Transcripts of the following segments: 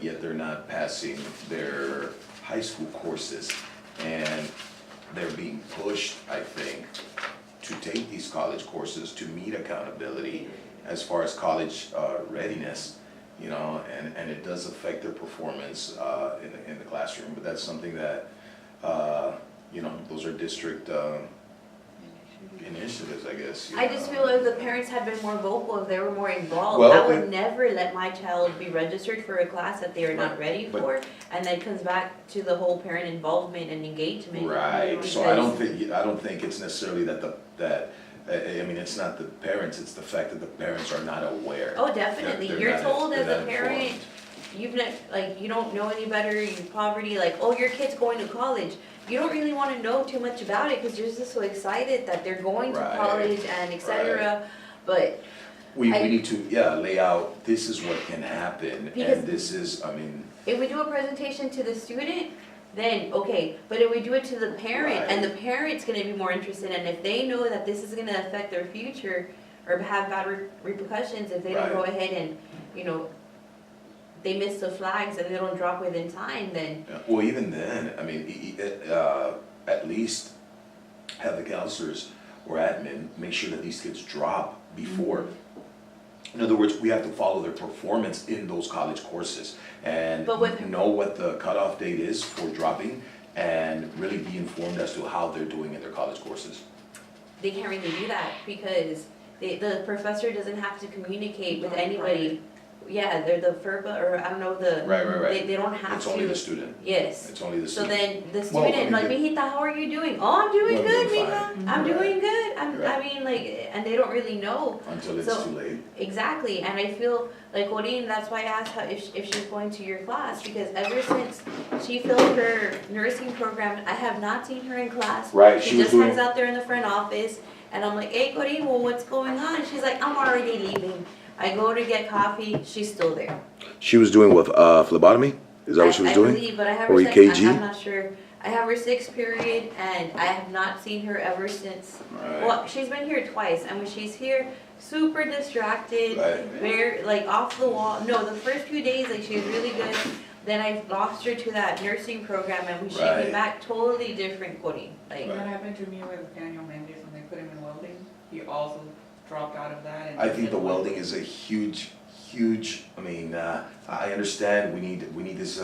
but yet they're not passing their high school courses. And they're being pushed, I think, to take these college courses to meet accountability as far as college readiness, you know, and it does affect their performance in the classroom. But that's something that, you know, those are district initiatives, I guess. I just feel like the parents had been more vocal if they were more involved. Well, I would never let my child be registered for a class that they are not ready but- for, and then comes back to the whole parent involvement and engagement. Right, so I don't think it's necessarily I mean, it's not the parents, it's the fact that the parents are not aware. Oh, definitely. They're You're not- told as they're a not parent, informed. you've not, like, you don't know any better, you're in poverty, like, oh, your kid's going to college. You don't really wanna know too much about it, cause you're just so excited that they're going to Right, college and et cetera. But We I- need to, lay out, this is what can happen, Because- and this is, I mean, if we do a presentation to the student, then okay, but if we do it to the parent, and the parent's gonna be more interested, and if they know that this is gonna affect their future or have bad repercussions if they don't go Right. ahead and, you know, they miss the flags and they don't drop within time, then well, even then, I mean, at least have the counselors or admin make sure that these kids drop before. In other words, we have to follow their performance in those college courses and But with- know what the cutoff date is for dropping and really be informed as to how they're doing in their college courses. they can't really do that because the professor doesn't have to communicate with anybody. Yeah, they're the FERPA, or I don't know, Right. they don't have It's to. only the student, Yes. it's only the So student. then the Well, I student, mean, like, mijita, how are you doing? Oh, I'm doing Well, good, doing mija. fine. I'm Right. doing good. I Right. mean, like, and they don't really know. Until it's so- too late. Exactly, and I feel like Odin, that's why I asked her if she's going to your class, because ever since she filled her nursing program, I have not seen her in class. Right, She she was just doing- hangs out there in the front office, and I'm like, hey, Odin, well, what's going on? She's like, I'm already leaving. I go to get coffee, she's still there. She was doing with phlebotomy? Is that what she was I doing? believe, but I have Or her EKG? I'm not sure. I have her 6th period, and I have not seen her ever since. Right. Well, she's been here twice, and when she's here, super distracted, Right. very, like, off the wall. No, the first few days, like, she was really good. Then I lost her to that nursing program, and when she Right. came back, totally different Cody. Like, Right. That happened to me with Daniel Mendes when they put him in welding. He also dropped out of that and. I think the did welding is a huge, I mean, I understand we need this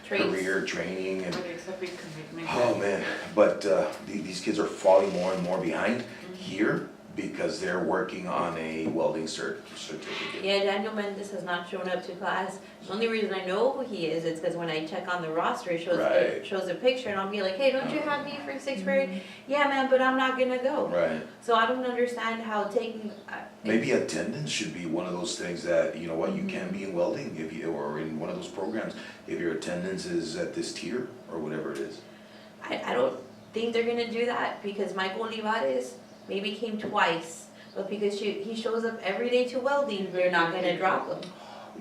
Traits. career training and, But it's a big commitment. oh man, but these kids are falling more and more behind here because they're working on a welding certificate. yeah, Daniel Mendes has not shown up to class. The only reason I know who he is because when I check on the roster, it shows, Right. it shows a picture, and I'll be like, hey, don't you have me for 6th period? Yeah, man, but I'm not gonna go. Right. So I don't understand how taking. Maybe attendance should be one of those things that, you know what, you can be in welding if you, or in one of those programs, if your attendance is at this tier or whatever it is. I don't think they're gonna do that because Michael Olivares maybe came twice, but because he shows up every day to welding, they're not gonna drop him.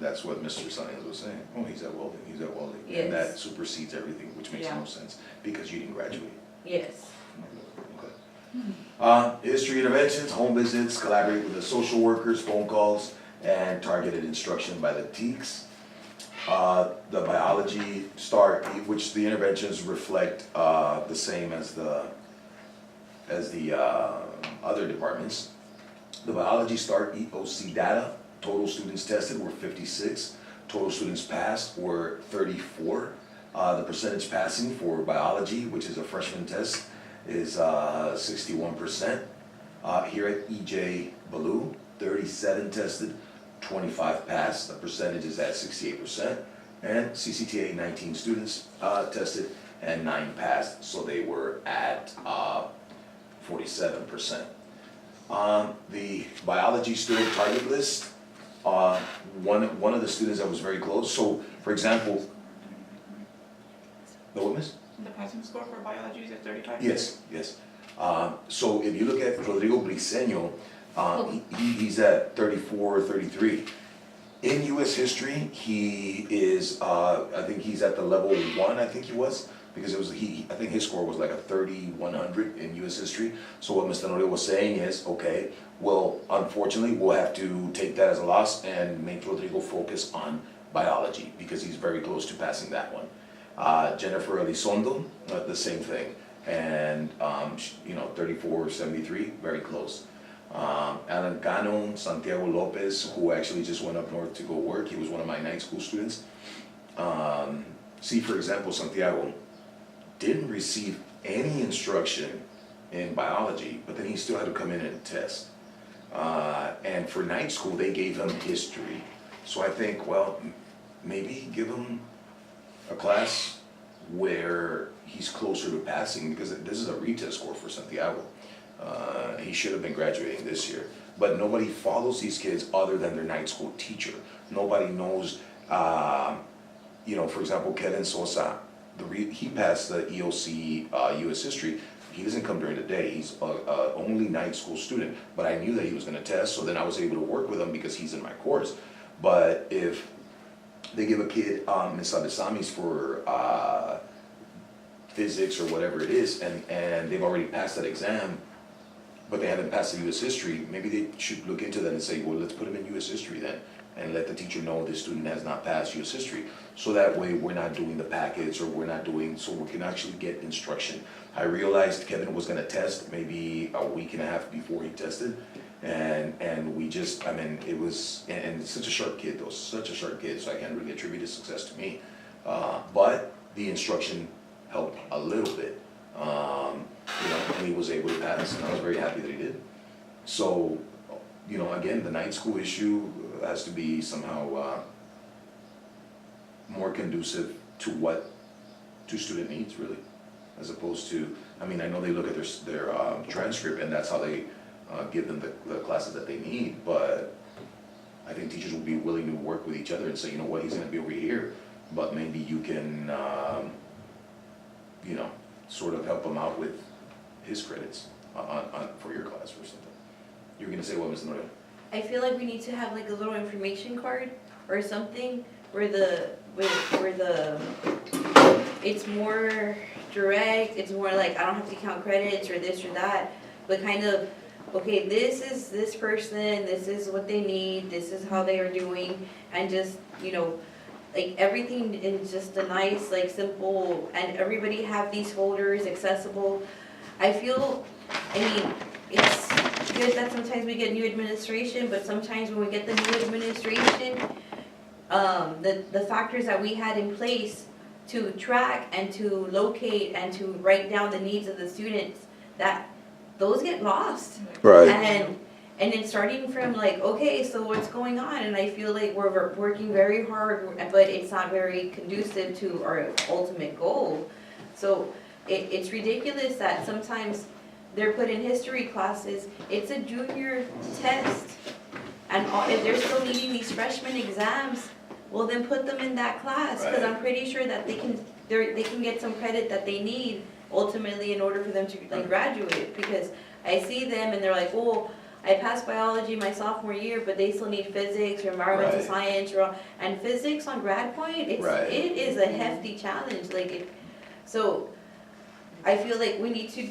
That's what Mr. Science was saying. Oh, he's at welding, he's at welding. Yes. And that supersedes everything, which makes Yeah. no sense because you didn't graduate. Yes. Okay. History interventions, home visits, collaborate with the social workers, phone calls, and targeted instruction by the TEKS. The biology start, which the interventions reflect the same as the other departments. The biology start EOC data, total students tested were 56, total students passed were 34. The percentage passing for biology, which is a freshman test, is 61%. Here at EJ Ballou, 37 tested, 25 passed, the percentage is at 68%. And CCTA, 19 students tested and 9 passed, so they were at 47%. The biology student target list, one of the students that was very close, so for example, the what, miss? The passing score for biology is at 35? Yes. So if you look at Rodrigo Briceño, he's at 34, 33. In US history, he is, I think he's at the level 1, I think he was, because it was, I think his score was like a 3,100 in US history. So what Mr. Norio was saying is, okay, well, unfortunately, we'll have to take that as a loss and make Rodrigo focus on biology, because he's very close to passing that one. Jennifer Elizondo, the same thing, and, 34, 73, very close. Alan Cano, Santiago Lopez, who actually just went up north to go work, he was one of my night school students. See, for example, Santiago didn't receive any instruction in biology, but then he still had to come in and test. And for night school, they gave him history. So I think, well, maybe give him a class where he's closer to passing, because this is a retest score for Santiago. He should have been graduating this year. But nobody follows these kids other than their night school teacher. Nobody knows, for example, Kevin Sosa, he passed the EOC US History. He doesn't come during the day, he's only night school student, but I knew that he was gonna test, so then I was able to work with him because he's in my course. But if they give a kid Ms. Abisami's for physics or whatever it is, and they've already passed that exam, but they haven't passed the US History, maybe they should look into that and say, well, let's put him in US History then, and let the teacher know this student has not passed US History. So that way, we're not doing the packets, or so we can actually get instruction. I realized Kevin was gonna test maybe a week and a half before he tested, and we just, it was, and it's such a sharp kid though, such a sharp kid, so I can't really attribute his success to me. But the instruction helped a little bit, and he was able to pass, and I was very happy that he did. So, again, the night school issue has to be somehow more conducive to student needs, really, as opposed to, I know they look at their transcript, and that's how they give them the classes that they need, but I think teachers will be willing to work with each other and say, you know what, he's gonna be over here, but maybe you can, sort of help him out with his credits for your class or something. You were gonna say what, Ms. Noria? I feel like we need to have like a little information card or something where it's more direct, it's more like, I don't have to count credits or this or that, but kind of, okay, this is this person, this is what they need, this is how they are doing, and just, like everything in just a nice, like simple, and everybody have these folders accessible. I feel, it's good that sometimes we get new administration, but sometimes when we get the new administration, the factors that we had in place to track and to locate and to write down the needs of the students, that those get lost. Right. And it's starting from like, okay, so what's going on? And I feel like we're working very hard, but it's not very conducive to our ultimate goal. So it's ridiculous that sometimes they're put in history classes, it's a junior test. And if they're still needing these freshman exams, well then put them in that class, because I'm pretty sure that they can get some credit that they need ultimately in order for them to like graduate. Because I see them and they're like, oh, I passed biology my sophomore year, but they still need physics or environmental science and physics on grad point. It is a hefty challenge. So I feel like we need to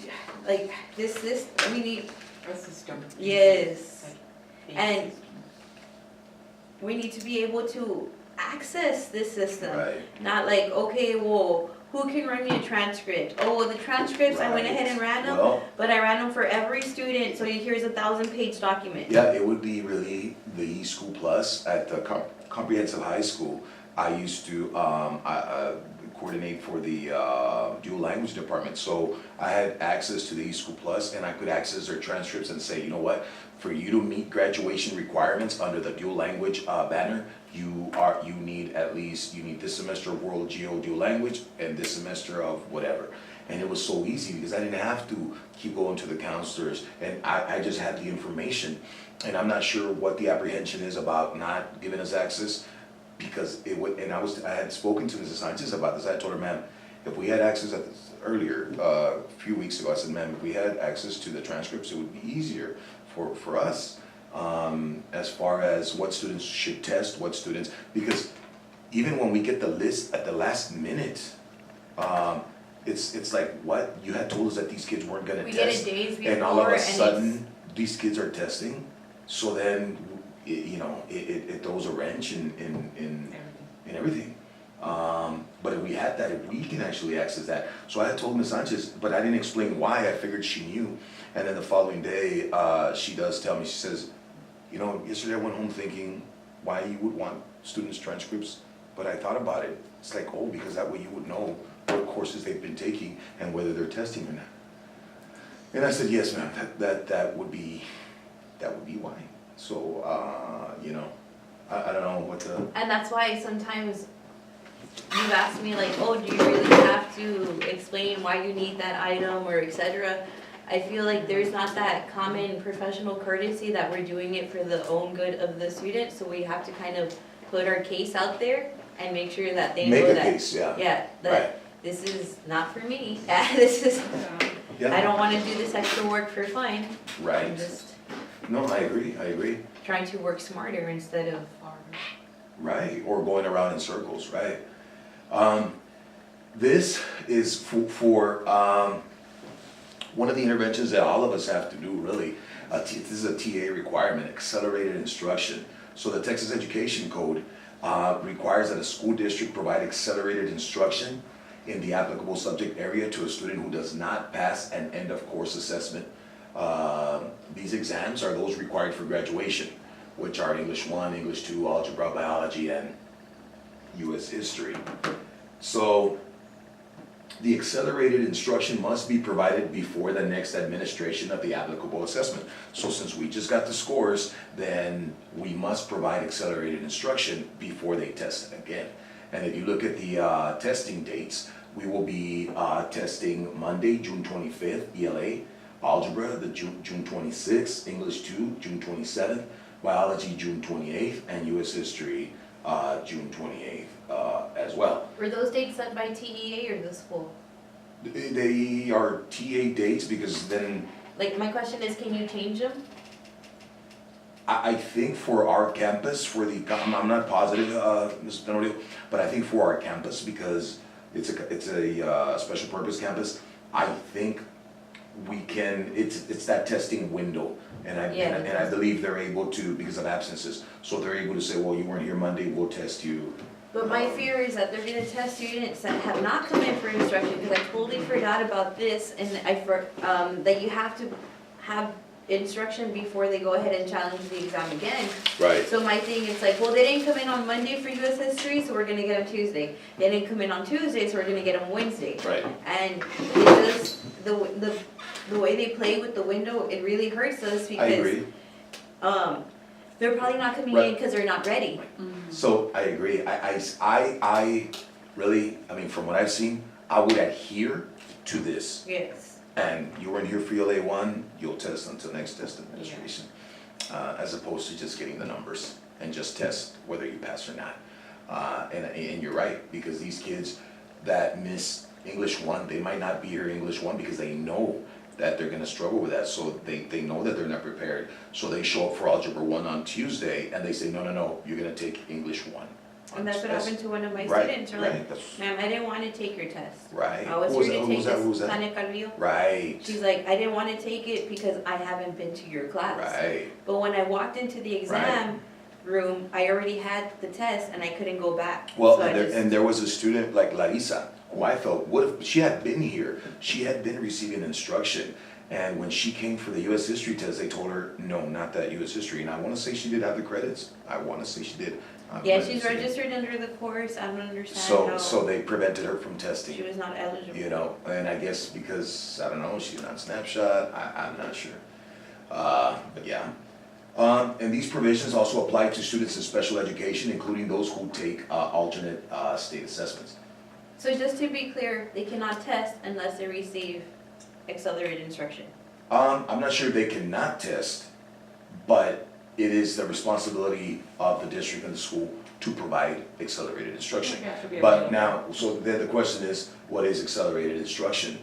we need A system. Yes. Like, And we need to be able to access this system. Right. Not like, okay, well, who can run me a transcript? Oh, well, the transcripts, I went ahead and ran them, but I ran them for every student, so here's a 1,000-page document. Yeah, it would be really the eSchool Plus at the comprehensive high school. I used to coordinate for the dual language department, so I had access to the eSchool Plus, and I could access their transcripts and say, you know what, for you to meet graduation requirements under the dual language banner, you need this semester of World Geo dual language and this semester of whatever. And it was so easy because I didn't have to keep going to the counselors, and I just had the information. And I'm not sure what the apprehension is about not giving us access, because it would, and I had spoken to Mrs. Sanchez about this. I told her, ma'am, if we had access earlier, a few weeks ago, I said, ma'am, if we had access to the transcripts, it would be easier for us, as far as what students should test, what students, because even when we get the list at the last minute, it's like, what, you had told us that these kids weren't gonna We test, get it days before, and all of a and sudden, these kids are testing, so then, it throws a wrench in everything. and everything. But if we had that, if we can actually access that, so I had told Ms. Sanchez, but I didn't explain why, I figured she knew. And then the following day, she does tell me, she says, you know, yesterday I went home thinking why you would want students' transcripts, but I thought about it. It's like, oh, because that way you would know what courses they've been taking and whether they're testing or not. And I said, yes, ma'am, that would be why. So, you know, I don't know what the, And that's why sometimes you've asked me like, oh, do you really have to explain why you need that item or et cetera? I feel like there's not that common professional courtesy that we're doing it for the own good of the student, so we have to kind of put our case out there and make sure that they make know a that. case, yeah. Yeah, Right. that this is not for me, this is, Yeah. Yeah. I don't wanna do this extra work for fun. I'm Right. just No, I agree. trying to work smarter instead of Right, or going around in circles, right? This is for one of the interventions that all of us have to do, really. This is a TA requirement, accelerated instruction. So the Texas Education Code requires that a school district provide accelerated instruction in the applicable subject area to a student who does not pass an end-of-course assessment. These exams are those required for graduation, which are English 1, English 2, Algebra, Biology, and US History. So the accelerated instruction must be provided before the next administration of the applicable assessment. So since we just got the scores, then we must provide accelerated instruction before they test it again. And if you look at the testing dates, we will be testing Monday, June 25th, ELA, Algebra, the June 26th, English 2, June 27th, Biology, June 28th, and US History, June 28th as well. Were those dates set by TEA or the school? They are TA dates because then, Like, my question is, can you change them? I think for our campus, I'm not positive, Ms. Benodio, but I think for our campus, because it's a special purpose campus, I think we can, it's that testing window. And I believe they're able to, because of absences, so they're able to say, well, you weren't here Monday, we'll test you. But my fear is that they're gonna test students that have not come in for instruction, because I totally forgot about this, and that you have to have instruction before they go ahead and challenge the exam again. Right. So my thing is like, well, they didn't come in on Monday for US History, so we're gonna get them Tuesday. They didn't come in on Tuesday, so we're gonna get them Wednesday. Right. And it just, the way they play with the window, it really hurts us I because, agree. they're probably not coming Right. in because they're not ready. So I agree. I really, I mean, from what I've seen, I would adhere to this. Yes. And you weren't here for ELA 1, you'll test until next test administration. As opposed to just getting the numbers and just test whether you pass or not. And you're right, because these kids that miss English 1, they might not be here English 1 because they know that they're gonna struggle with that, so they know that they're not prepared. So they show up for Algebra 1 on Tuesday and they say, no, you're gonna take English 1. And that's what happened to one of my Right, students. They're like, right, that's- ma'am, I didn't want to take your test. Right. I was Who was here that? to Who take was that? Who was this, that? Tania Carrillo. Right, She's like, I didn't want to take it because I haven't been to your class. right, But when I walked into the exam room, I already had the test and I couldn't go back. well, So I just- and there was a student like Larissa, who I felt, what if, she had been here, she had been receiving instruction, and when she came for the US History test, they told her, no, not that US History, and I wanna say she did have the credits, I wanna say she did. Yeah, she's registered under the course. I don't understand how So they prevented her from testing. she was not eligible. You know, and I guess because, I don't know, she's on Snapshot, I'm not sure. But yeah. And these provisions also apply to students in special education, including those who take alternate state assessments. So just to be clear, they cannot test unless they receive accelerated instruction. I'm not sure they cannot test, but it is the responsibility of the district and the school to provide accelerated instruction. Yeah, it should be But available. now, so then the question is, what is accelerated instruction?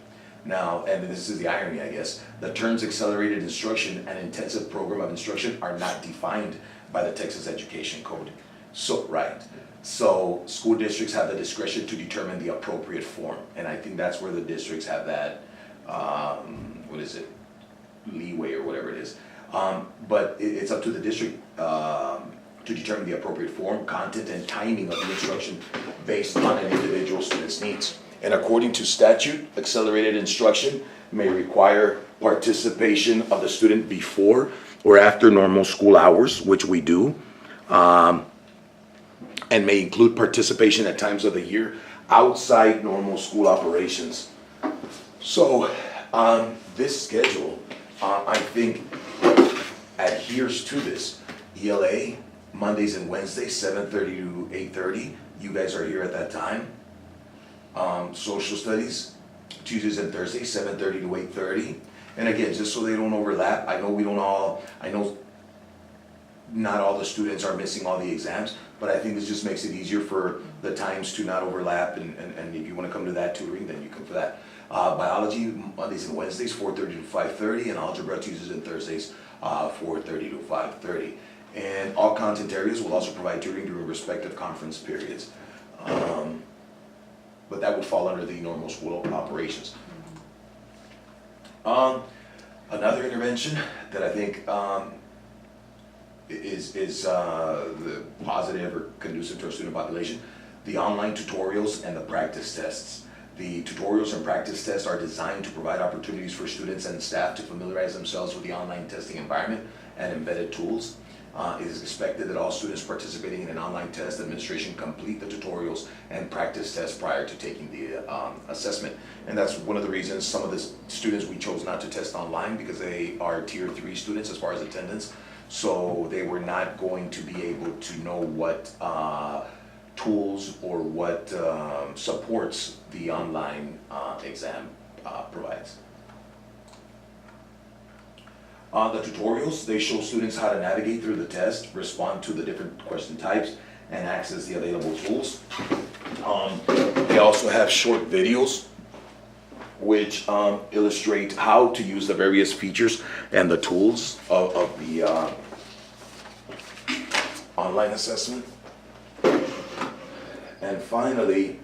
Now, and this is the irony, I guess, the terms accelerated instruction and intensive program of instruction are not defined by the Texas Education Code. So, right, so school districts have the discretion to determine the appropriate form, and I think that's where the districts have that, leeway or whatever it is. But it's up to the district, to determine the appropriate form, content, and timing of the instruction based on an individual student's needs. And according to statute, accelerated instruction may require participation of the student before or after normal school hours, which we do, and may include participation at times of the year outside normal school operations. So, this schedule, I think, adheres to this. ELA, Mondays and Wednesdays, 7:30 to 8:30. You guys are here at that time. Social studies, Tuesdays and Thursdays, 7:30 to 8:30. And again, just so they don't overlap, I know not all the students are missing all the exams, but I think this just makes it easier for the times to not overlap, and if you wanna come to that tutoring, then you come for that. Biology, Mondays and Wednesdays, 4:30 to 5:30, and algebra, Tuesdays and Thursdays, 4:30 to 5:30. And all content areas will also provide tutoring during respective conference periods. But that would fall under the normal school operations. Another intervention that I think is the positive or conducive to our student population, the online tutorials and the practice tests. The tutorials and practice tests are designed to provide opportunities for students and staff to familiarize themselves with the online testing environment and embedded tools. It is expected that all students participating in an online test administration complete the tutorials and practice tests prior to taking the assessment. And that's one of the reasons some of the students we chose not to test online, because they are tier 3 students as far as attendance. So they were not going to be able to know what tools or what supports the online exam provides. The tutorials, they show students how to navigate through the test, respond to the different question types, and access the available tools. They also have short videos which illustrate how to use the various features and the tools of the online assessment. And finally,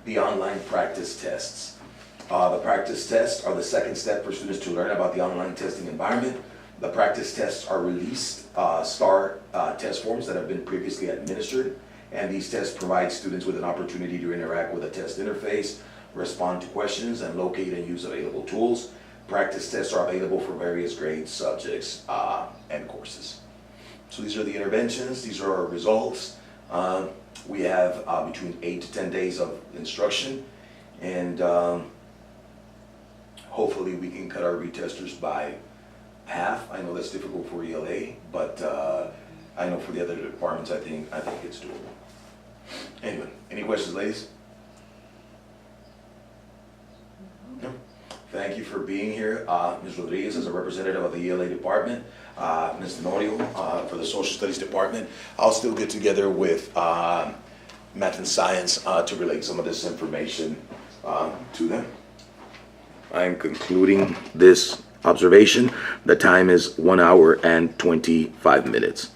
the online practice tests. The practice tests are the second step for students to learn about the online testing environment. The practice tests are released STAR test forms that have been previously administered, and these tests provide students with an opportunity to interact with a test interface, respond to questions, and locate and use available tools. Practice tests are available for various grades, subjects, and courses. So these are the interventions, these are our results. We have between 8 to 10 days of instruction, and hopefully we can cut our retesters by half. I know that's difficult for ELA, but I know for the other departments, I think it's doable. Anyway, any questions, ladies? No? Thank you for being here. Ms. Rodriguez is a representative of the ELA department. Ms. Tenorio for the social studies department. I'll still get together with math and science to relate some of this information to them. I'm concluding this observation. The time is 1 hour and 25 minutes.